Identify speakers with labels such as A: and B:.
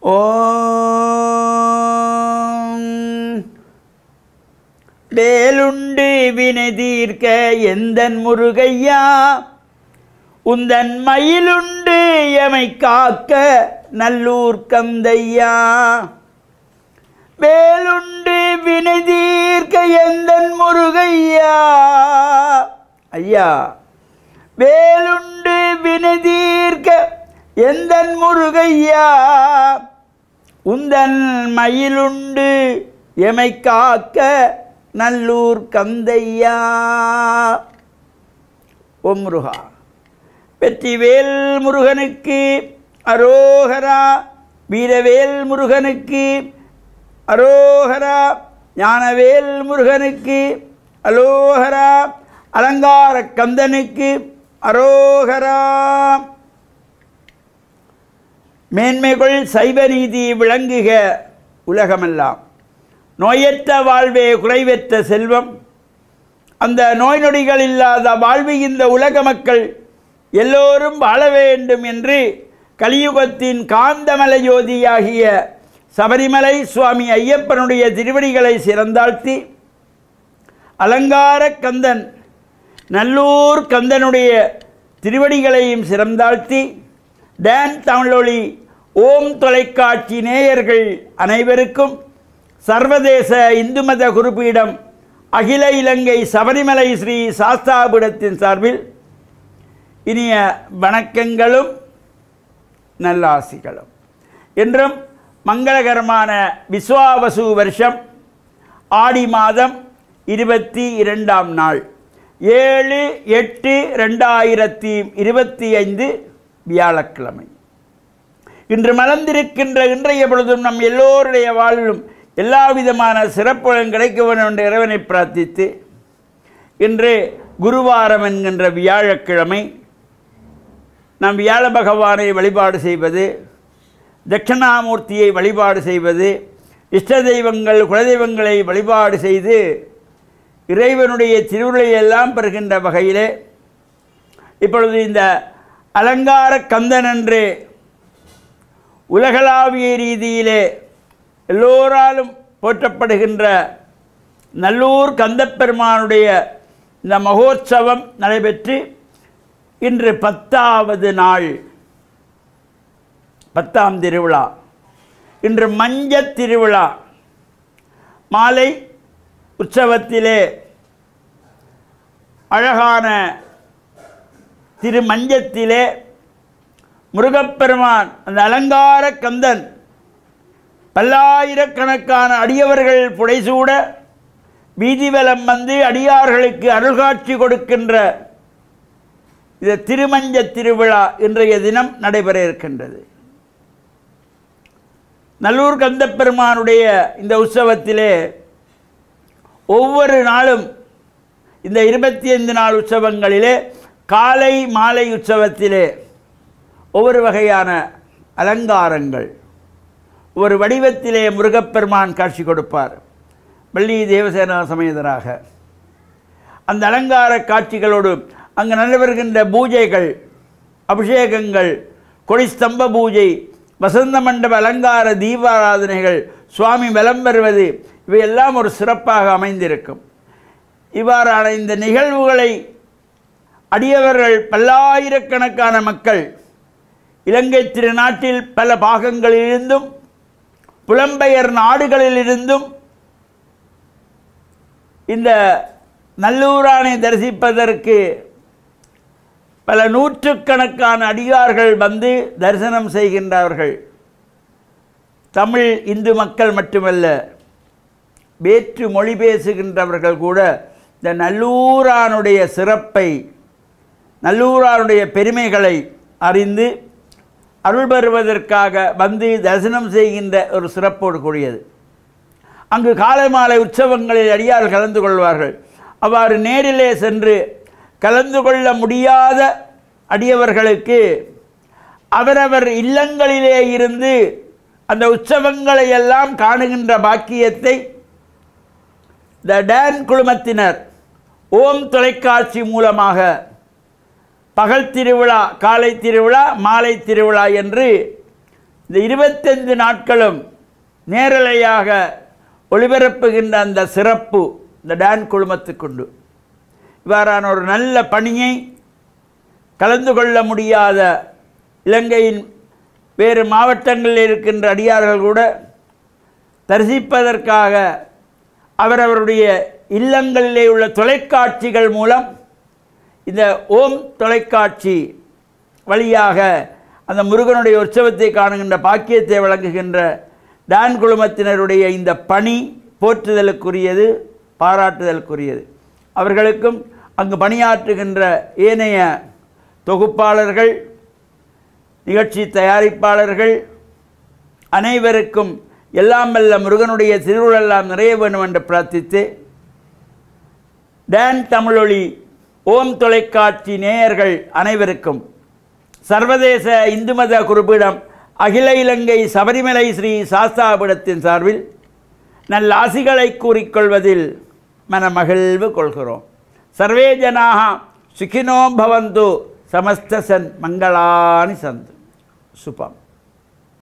A: ஓம் வேலுண்டு வினை தீர்க்க எந்தன் முருகையா உந்தன் மயிலுண்டு எமை காக்க நல்லூர் கந்தையா வேலுண்டு வினை தீர்க்க எந்தன் முருகையா ஐயா வேலுண்டு வினை தீர்க்க எந்தன் முருகையா உந்தன் மயிலுண்டு எமை காக்க நல்லூர் கந்தையா. ஓம் முருகா. வெற்றிவேல் முருகனுக்கு அரோகரா. வீரவேல் முருகனுக்கு அரோகரா. ஞானவேல் முருகனுக்கு அரோகரா. அலங்கார கந்தனுக்கு அரோகரா. மேன்மைகள் சைவ நீதி விளங்குக உலகமெல்லாம். நோயற்ற வாழ்வே குறைவற்ற செல்வம். அந்த நோய் நொடிகள் இல்லாத வாழ்வு இந்த உலக மக்கள் எல்லோரும் வாழ வேண்டும் என்று கலியுகத்தின் காந்தமலை ஜோதியாகிய சபரிமலை சுவாமி ஐயப்பனுடைய திருவடிகளை சிறந்தாழ்த்தி, அலங்கார கந்தன் நல்லூர் கந்தனுடைய திருவடிகளையும் சிறந்தாழ்த்தி, டான் தமிழொலி ஓம் தொலைக்காட்சி நேயர்கள் அனைவருக்கும் சர்வதேச இந்து மத குருபீடம் அகில இலங்கை சபரிமலை ஸ்ரீ சாஸ்தாபீடத்தின் சார்பில் இனிய வணக்கங்களும் நல்லாசிகளும். என்றும் மங்களகரமான விஸ்வாவசு வருஷம் ஆடி மாதம் 22ஆம் நாள் 7/8/2025 வியாழக்கிழமை. இன்று மலர்ந்திருக்கின்ற இன்றைய பொழுதும் நம் எல்லோருடைய வாழ்விலும் எல்லா விதமான சிறப்புகளும் கிடைக்க வேண்டும் என்ற இறைவனை பிரார்த்தித்து, இன்று குருவாரம் என்கின்ற வியாழக்கிழமை நாம் வியாழ பகவானை வழிபாடு செய்வது, தட்சிணாமூர்த்தியை வழிபாடு செய்வது, இஷ்ட தெய்வங்கள் குலதெய்வங்களை வழிபாடு செய்து இறைவனுடைய திருவுருளையெல்லாம் பெறுகின்ற வகையிலே இப்பொழுது இந்த அலங்கார கந்தன் என்று உலகளாவிய ரீதியிலே எல்லோராலும் போற்றப்படுகின்ற நல்லூர் கந்தப்பெருமானுடைய இந்த மகோற்சவம் நடைபெற்று இன்று 10வது நாள், 10ஆம் திருவிழா. இன்று மஞ்சத் திருவிழா. மாலை உற்சவத்திலே அழகான திருமஞ்சத்திலே முருகப்பெருமான் அந்த அலங்கார கந்தன் பல்லாயிரக்கணக்கான அடியவர்கள் புடைசூட வீதிவலம் வந்து அடியார்களுக்கு அருள்காட்சி கொடுக்கின்ற இந்த திருமஞ்ச திருவிழா இன்றைய தினம் நடைபெற இருக்கின்றது. நல்லூர் கந்தப்பெருமானுடைய இந்த உற்சவத்திலே ஒவ்வொரு நாளும் இந்த 25 நாள் உற்சவங்களிலே காலை மாலை உற்சவத்திலே ஒவ்வொரு வகையான அலங்காரங்கள், ஒரு வடிவத்திலே முருகப்பெருமான் காட்சி கொடுப்பார். வள்ளி தேவசேனா சமேதராக அந்த அலங்கார காட்சிகளோடு அங்கு நடைபெறுகின்ற பூஜைகள், அபிஷேகங்கள், கொடிஸ்தம்ப பூஜை, வசந்த மண்டப அலங்கார தீபாராதனைகள், சுவாமி வலம் வருவது, இவையெல்லாம் ஒரு சிறப்பாக அமைந்திருக்கும். இவ்வாறான இந்த நிகழ்வுகளை அடியவர்கள் பல்லாயிரக்கணக்கான மக்கள் இலங்கை திருநாட்டில் பல பாகங்களிலிருந்தும் புலம்பெயர் நாடுகளிலிருந்தும் இந்த நல்லூரானை தரிசிப்பதற்கு பல நூற்றுக்கணக்கான அடியார்கள் வந்து தரிசனம் செய்கின்றார்கள். தமிழ் இந்து மக்கள் மட்டுமல்ல, வேற்று மொழி பேசுகின்றவர்கள் கூட இந்த நல்லூரானுடைய சிறப்பை, நல்லூரானுடைய பெருமைகளை அறிந்து அருள் பெறுவதற்காக வந்து தரிசனம் செய்கின்ற ஒரு சிறப்போடு கூடியது. அங்கு காலை மாலை உற்சவங்களில் அடியார்கள் கலந்து கொள்வார்கள். அவ்வாறு நேரிலே சென்று கலந்து கொள்ள முடியாத அடியவர்களுக்கு அவரவர் இல்லங்களிலே இருந்து அந்த உற்சவங்களை எல்லாம் காணுகின்ற பாக்கியத்தை த டான் குழுமத்தினர் ஓம் தொலைக்காட்சி மூலமாக பகல் திருவிழா, காலை திருவிழா, மாலை திருவிழா என்று இந்த 25 நாட்களும் நேரலையாக ஒளிபரப்புகின்ற அந்த சிறப்பு இந்த டான் குழுமத்துக்குண்டு. இவ்வாறான ஒரு நல்ல பணியை கலந்து கொள்ள முடியாத இலங்கையின் வேறு மாவட்டங்களில் இருக்கின்ற அடியார்கள் கூட தரிசிப்பதற்காக அவரவருடைய இல்லங்களிலே உள்ள தொலைக்காட்சிகள் மூலம் இந்த ஓம் தொலைக்காட்சி வழியாக அந்த முருகனுடைய உற்சவத்தை காணுகின்ற பாக்கியத்தை வழங்குகின்ற டான் குழுமத்தினருடைய இந்த பணி போற்றுதலுக்குரியது, பாராட்டுதலுக்குரியது. அவர்களுக்கும் அங்கு பணியாற்றுகின்ற ஏனைய தொகுப்பாளர்கள், நிகழ்ச்சி தயாரிப்பாளர்கள் அனைவருக்கும் எல்லாம் வல்ல முருகனுடைய திருவுளெல்லாம் நிறைய வேண்டும் என்று பிரார்த்தித்து, டான் தமிழொலி ஓம் தொலைக்காட்சி நேயர்கள் அனைவருக்கும் சர்வதேச இந்து மத குருபீடம் அகில இலங்கை சபரிமலை ஸ்ரீ சாஸ்தாபீடத்தின் சார்பில் நல்லாசிகளை கூறிக்கொள்வதில் மனமகிழ்வு கொள்கிறோம். சர்வே ஜனாக சுகினோ பவந்து, சமஸ்த சன் மங்களானி சந்து. சுபம்.